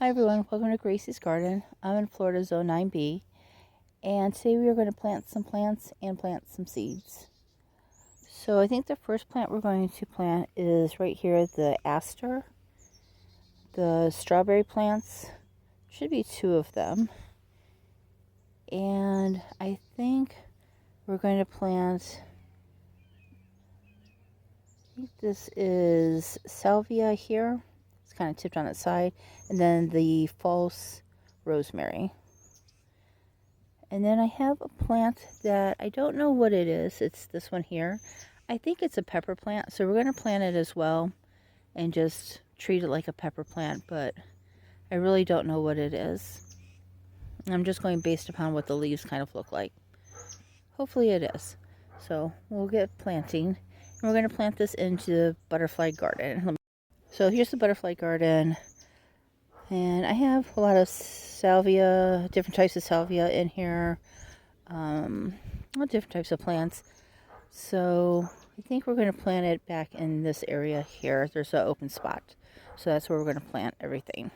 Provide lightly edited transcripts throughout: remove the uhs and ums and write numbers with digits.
Hi everyone, welcome to Gracie's Garden. I'm in Florida Zone 9B, and today we are going to plant some plants and plant some seeds. So I think the first plant we're going to plant is right here, the aster. The strawberry plants, should be 2 of them. And I think we're going to plant, I think this is salvia here. It's kind of tipped on its side. And then the false rosemary. And then I have a plant that I don't know what it is. It's this one here. I think it's a pepper plant, so we're going to plant it as well and just treat it like a pepper plant, but I really don't know what it is. I'm just going based upon what the leaves kind of look like. Hopefully it is. So we'll get planting, and we're going to plant this into the butterfly garden. So here's the butterfly garden, and I have a lot of salvia, different types of salvia in here. Different types of plants. So I think we're going to plant it back in this area here. There's an open spot. So that's where we're going to plant everything.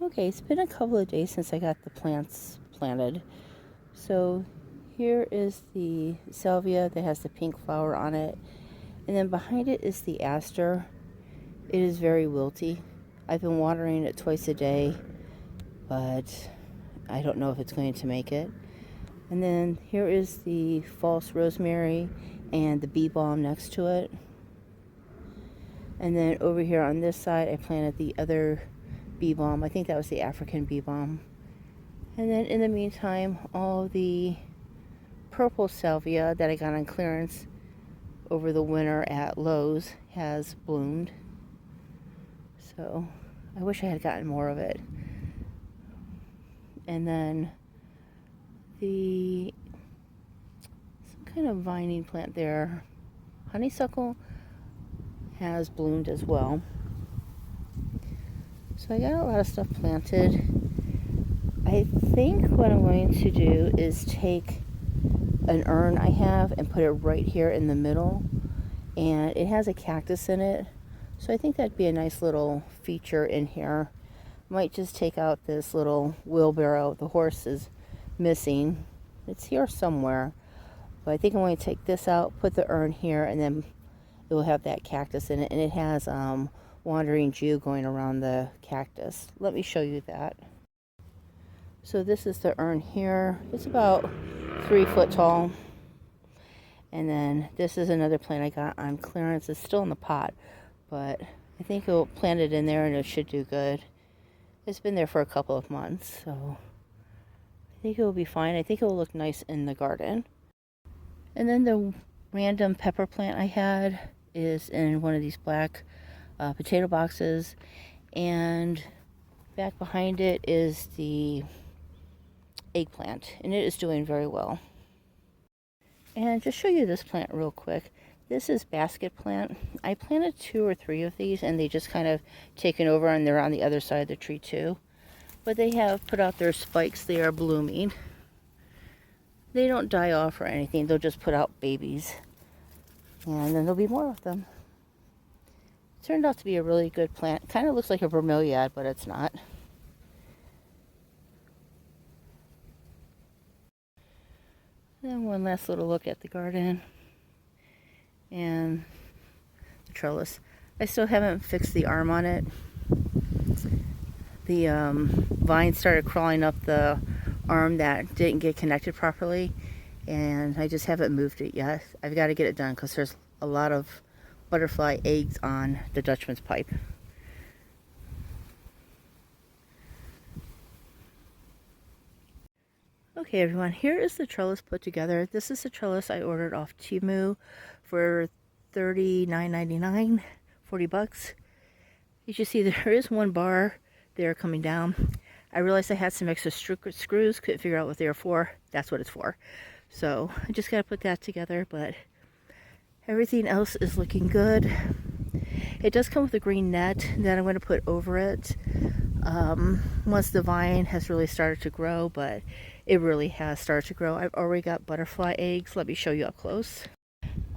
Okay, it's been a couple of days since I got the plants planted. So here is the salvia that has the pink flower on it. And then behind it is the aster. It is very wilty. I've been watering it twice a day, but I don't know if it's going to make it. And then here is the false rosemary and the bee balm next to it. And then over here on this side, I planted the other bee balm. I think that was the African bee balm. And then in the meantime, all the purple salvia that I got on clearance over the winter at Lowe's has bloomed. So I wish I had gotten more of it. And then some kind of vining plant there, honeysuckle, has bloomed as well. So I got a lot of stuff planted. I think what I'm going to do is take an urn I have and put it right here in the middle, and it has a cactus in it, so I think that'd be a nice little feature in here. Might just take out this little wheelbarrow the horse is missing. It's here somewhere, but I think I'm going to take this out, put the urn here, and then it will have that cactus in it, and it has wandering Jew going around the cactus. Let me show you that. So this is the urn here. It's about 3 foot tall. And then this is another plant I got on clearance. It's still in the pot, but I think I'll plant it in there and it should do good. It's been there for a couple of months, so I think it will be fine. I think it will look nice in the garden. And then the random pepper plant I had is in one of these black potato boxes, and back behind it is the eggplant, and it is doing very well. And just show you this plant real quick. This is basket plant. I planted 2 or 3 of these, and they just kind of taken over, and they're on the other side of the tree too. But they have put out their spikes. They are blooming. They don't die off or anything. They'll just put out babies, and then there'll be more of them. It turned out to be a really good plant. Kind of looks like a bromeliad, but it's not. Then one last little look at the garden and the trellis. I still haven't fixed the arm on it. The vine started crawling up the arm that didn't get connected properly, and I just haven't moved it yet. I've got to get it done because there's a lot of butterfly eggs on the Dutchman's pipe. Okay everyone, here is the trellis put together. This is the trellis I ordered off Temu for $39.99, 40 bucks. You can see there is one bar there coming down. I realized I had some extra screws, couldn't figure out what they were for. That's what it's for. So I just got to put that together, but everything else is looking good. It does come with a green net that I'm going to put over it once the vine has really started to grow, but it really has started to grow. I've already got butterfly eggs. Let me show you up close.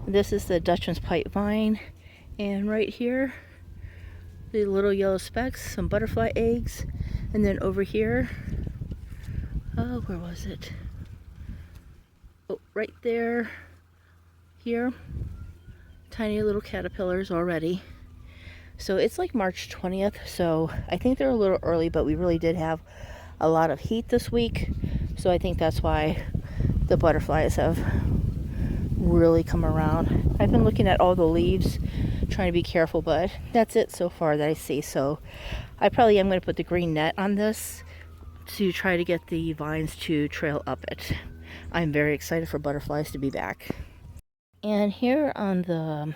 This is the Dutchman's pipe vine, and right here the little yellow specks, some butterfly eggs, and then over here, oh, where was it? Oh, right there, here, tiny little caterpillars already. So it's like March 20th, so I think they're a little early, but we really did have a lot of heat this week, so I think that's why the butterflies have really come around. I've been looking at all the leaves, trying to be careful, but that's it so far that I see. So I probably am going to put the green net on this to try to get the vines to trail up it. I'm very excited for butterflies to be back. And here on the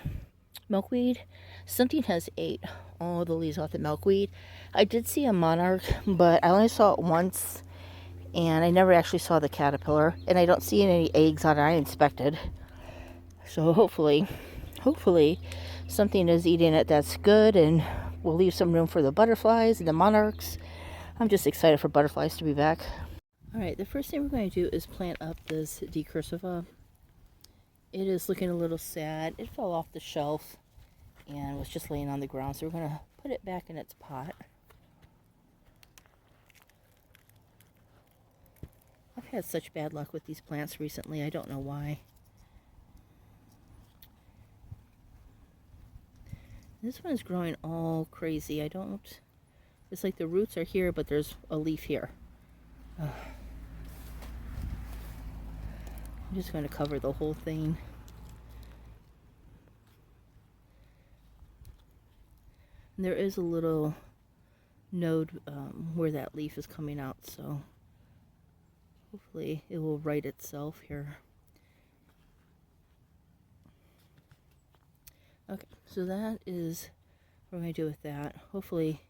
milkweed, something has ate all the leaves off the milkweed. I did see a monarch, but I only saw it once, and I never actually saw the caterpillar, and I don't see any eggs on it. I inspected, so hopefully something is eating it that's good, and we'll leave some room for the butterflies and the monarchs. I'm just excited for butterflies to be back. All right, the first thing we're going to do is plant up this decursiva. It is looking a little sad. It fell off the shelf and was just laying on the ground, so we're going to put it back in its pot. I've had such bad luck with these plants recently. I don't know why. This one is growing all crazy. It's like the roots are here, but there's a leaf here. Ugh. I'm just going to cover the whole thing. And there is a little node where that leaf is coming out, so hopefully it will right itself here. Okay, so that is what we're going to do with that. Hopefully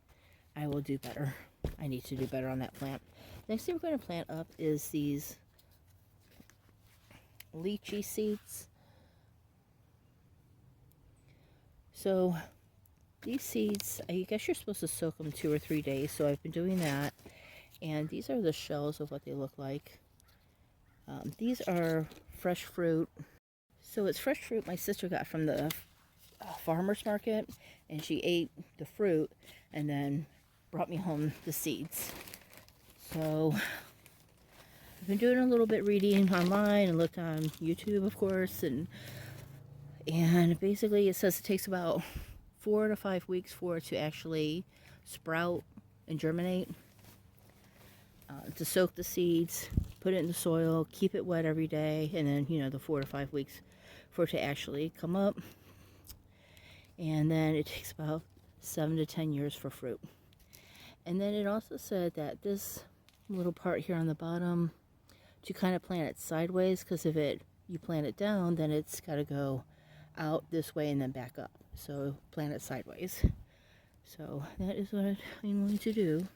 I will do better. I need to do better on that plant. Next thing we're going to plant up is these lychee seeds. So these seeds, I guess you're supposed to soak them 2 or 3 days, so I've been doing that. And these are the shells of what they look like. These are fresh fruit. So it's fresh fruit my sister got from the farmer's market, and she ate the fruit and then brought me home the seeds. So I've been doing a little bit reading online and looked on YouTube, of course, and basically it says it takes about 4 to 5 weeks for it to actually sprout and germinate. To soak the seeds, put it in the soil, keep it wet every day, and then, the 4 to 5 weeks for it to actually come up. And then it takes about 7 to 10 years for fruit. And then it also said that this little part here on the bottom, to kind of plant it sideways, because if you plant it down, then it's got to go out this way and then back up. So plant it sideways. So that is what I'm going to do.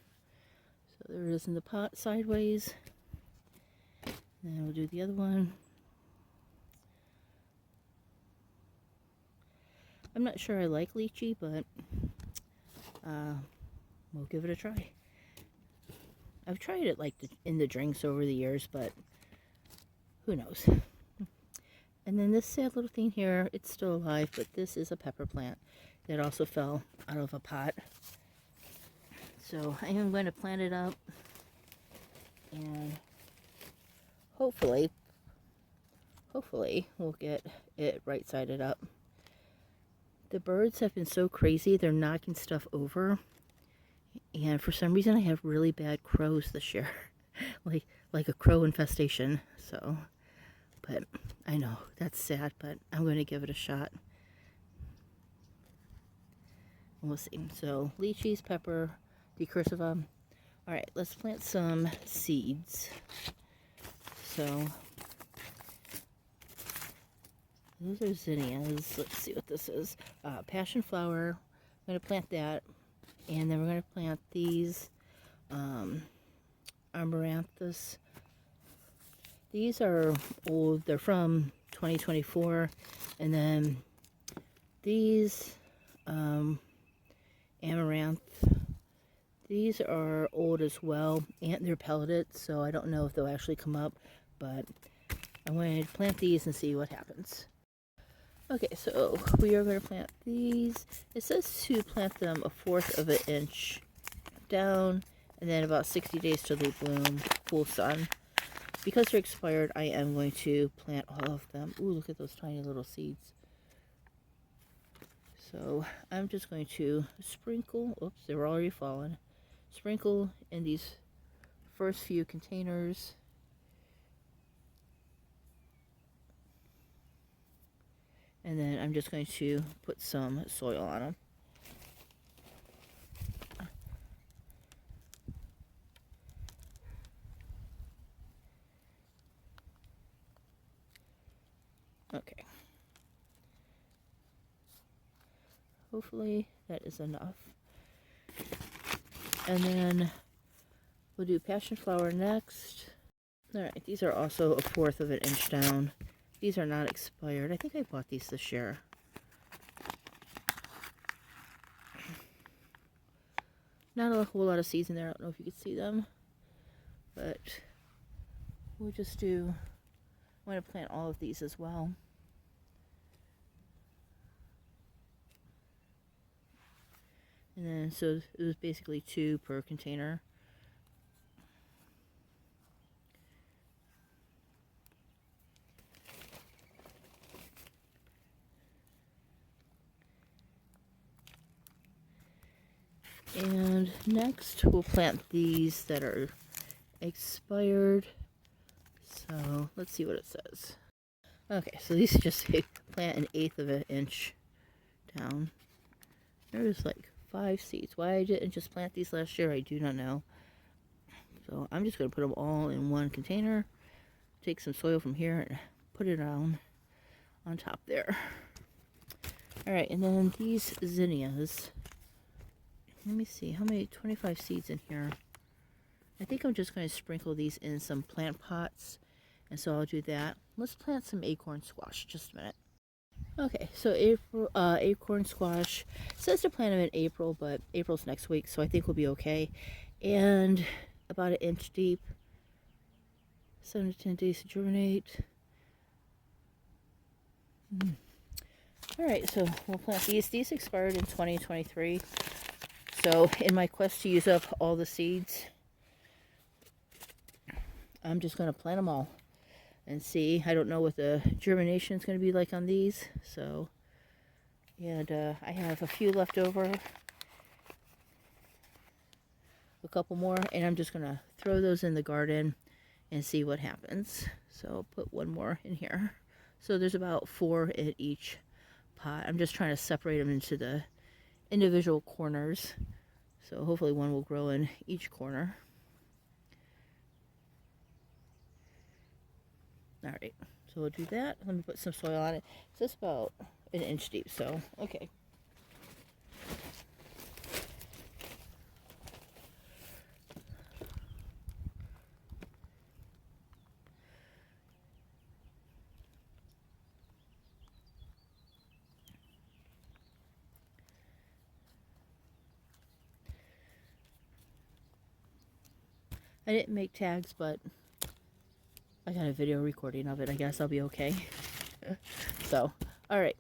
So there it is in the pot sideways. And then we'll do the other one. I'm not sure I like lychee, but we'll give it a try. I've tried it in the drinks over the years, but who knows. And then this sad little thing here, it's still alive, but this is a pepper plant that also fell out of a pot. So I am going to plant it up, and hopefully we'll get it right-sided up. The birds have been so crazy, they're knocking stuff over. And for some reason I have really bad crows this year. like a crow infestation. So, but I know that's sad, but I'm going to give it a shot. We'll see. So lychees, pepper, decursiva. All right, let's plant some seeds. So those are zinnias. Let's see what this is. Passion flower. I'm going to plant that. And then we're going to plant these amaranthus. These are old. They're from 2024. And then these amaranth. These are old as well. And they're pelleted, so I don't know if they'll actually come up. But I'm going to plant these and see what happens. Okay, so we are going to plant these. It says to plant them 1/4 of an inch down, and then about 60 days till they bloom, full sun. Because they're expired, I am going to plant all of them. Ooh, look at those tiny little seeds. So I'm just going to sprinkle, oops, they were already fallen. Sprinkle in these first few containers. And then I'm just going to put some soil on them. Okay. Hopefully that is enough. And then we'll do passion flower next. Alright, these are also 1/4 of an inch down. These are not expired. I think I bought these this year. Not a whole lot of seeds in there. I don't know if you can see them. But we'll just do, I'm going to plant all of these as well. And then, so it was basically 2 per container. And next we'll plant these that are expired. So let's see what it says. Okay, so these just say plant 1/8 of an inch down. There's like 5 seeds. Why I didn't just plant these last year, I do not know. So I'm just going to put them all in one container. Take some soil from here and put it on top there. Alright, and then these zinnias. Let me see, how many, 25 seeds in here. I think I'm just going to sprinkle these in some plant pots. And so I'll do that. Let's plant some acorn squash, just a minute. Okay, so acorn squash. It says to plant them in April, but April's next week, so I think we'll be okay. And about 1 inch deep. 7 to 10 days to germinate. Alright, so we'll plant these. These expired in 2023. So in my quest to use up all the seeds, I'm just going to plant them all and see. I don't know what the germination is going to be like on these. So, and I have a few left over. A couple more. And I'm just going to throw those in the garden and see what happens. So I'll put one more in here. So there's about 4 in each pot. I'm just trying to separate them into the individual corners. So hopefully one will grow in each corner. Alright, so we'll do that. Let me put some soil on it. It's just about 1 inch deep, so okay. I didn't make tags, but I got a video recording of it. I guess I'll be okay. So, alright.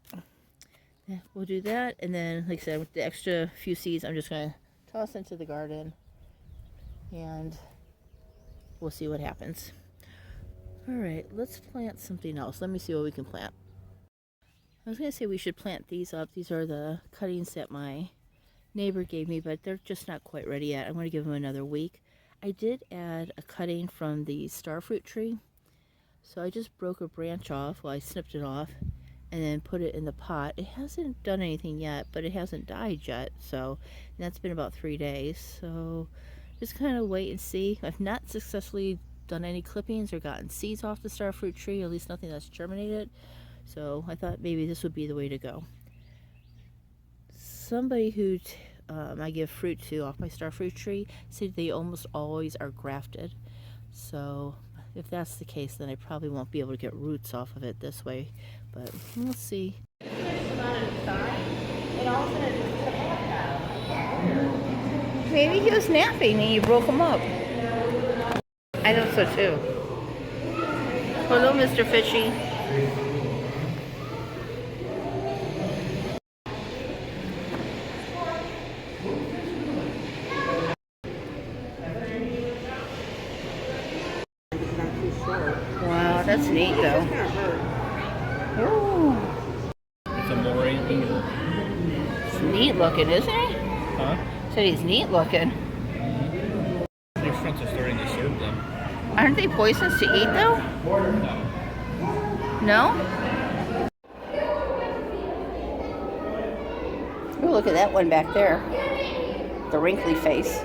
Yeah, we'll do that. And then, like I said, with the extra few seeds, I'm just going to toss into the garden. And we'll see what happens. Alright, let's plant something else. Let me see what we can plant. I was going to say we should plant these up. These are the cuttings that my neighbor gave me, but they're just not quite ready yet. I'm going to give them another week. I did add a cutting from the starfruit tree. So I just broke a branch off, well I snipped it off, and then put it in the pot. It hasn't done anything yet, but it hasn't died yet, so that's been about 3 days. So just kind of wait and see. I've not successfully done any clippings or gotten seeds off the starfruit tree, at least nothing that's germinated. So I thought maybe this would be the way to go. Somebody who I give fruit to off my starfruit tree said they almost always are grafted. So if that's the case, then I probably won't be able to get roots off of it this way, but we'll see. Maybe he was napping and you broke him up. I thought so too. Hello, Mr. Fishy. short. Wow, that's neat It's though. just gonna hurt. Ooh, It's a moray eagle. it's neat looking, isn't he? Huh? Said he's neat looking. Restaurants are starting to serve them. Aren't they poisonous to eat though? No. No? Oh, look at that one back there. The wrinkly face.